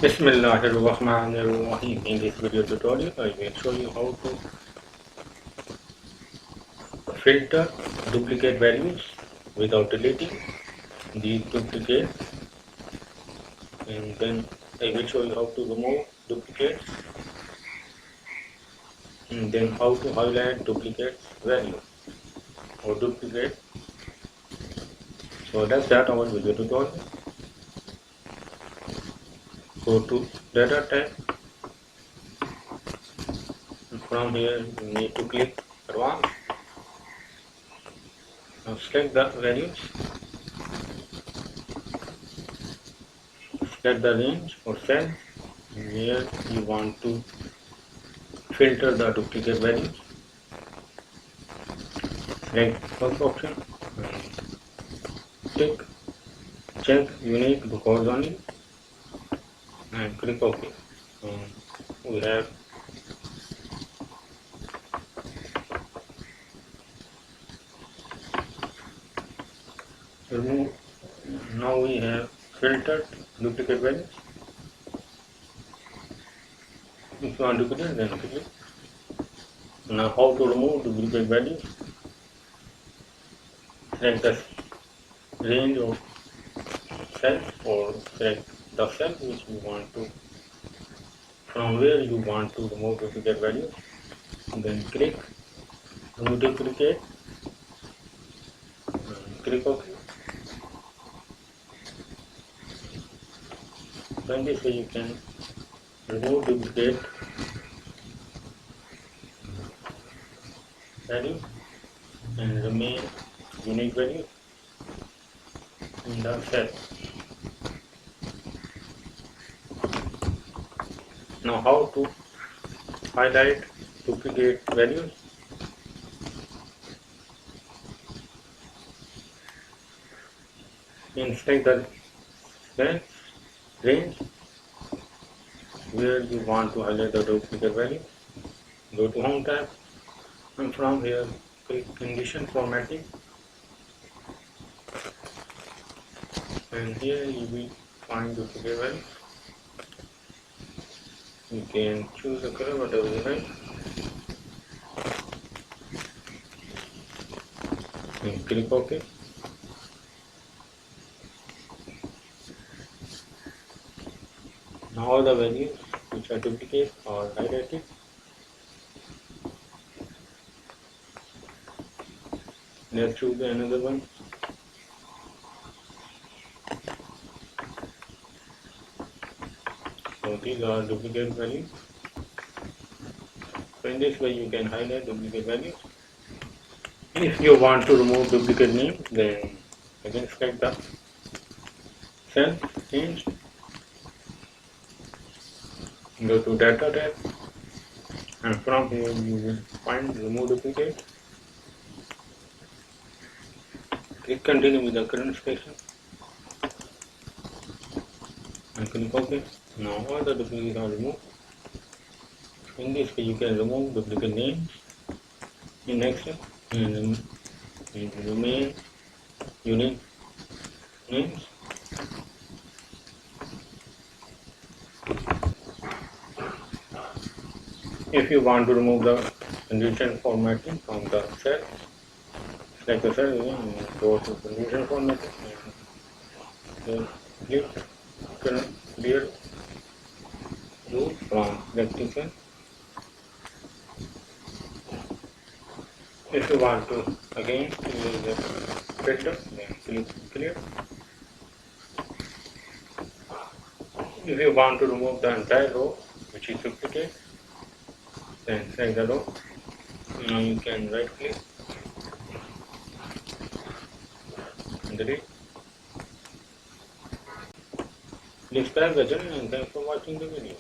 Bismillahirrahmanirrahim. In this video tutorial, I will show you how to filter duplicate values without deleting these duplicates, and then I will show you how to remove duplicates, and then how to highlight duplicate value or duplicate. So let's start our video tutorial. Go to data tab. From here you need to click advanced. Now select the values, select the range or cell where you want to filter the duplicate values. Select first option and tick check unique records only and click OK. We have remove. Now we have filtered duplicate values. If you want to duplicate, then click. Now how to remove duplicate values? Select the range of cells or select the cell which you want to, from where you want to remove duplicate values. Then click remove duplicate and click OK. Then this way you can remove duplicate value and remain unique value in the cell. Now how to highlight duplicate values? Select the cell range where you want to highlight the duplicate value. Go to Home tab and from here click Condition Formatting, and here you will find duplicate values. You can choose the color whatever you like and click OK. Now all the values which are duplicate are highlighted. Let's choose another one. So these are duplicate values. So in this way you can highlight duplicate values. If you want to remove duplicate names, then again select the cell range. Go to data tab and from here you will find remove duplicate. Click continue with the current selection and click OK. Now all the duplicates are removed. In this way you can remove duplicate names in Excel and remain unique names. If you want to remove the condition formatting from the cell, select the cell and go to condition formatting and click clear rule from selecting cell. If you want to again use the filter, then click clear. If you want to remove the entire row which is duplicate, then select the row. Now you can right click and delete. Please subscribe the channel and thanks for watching the video.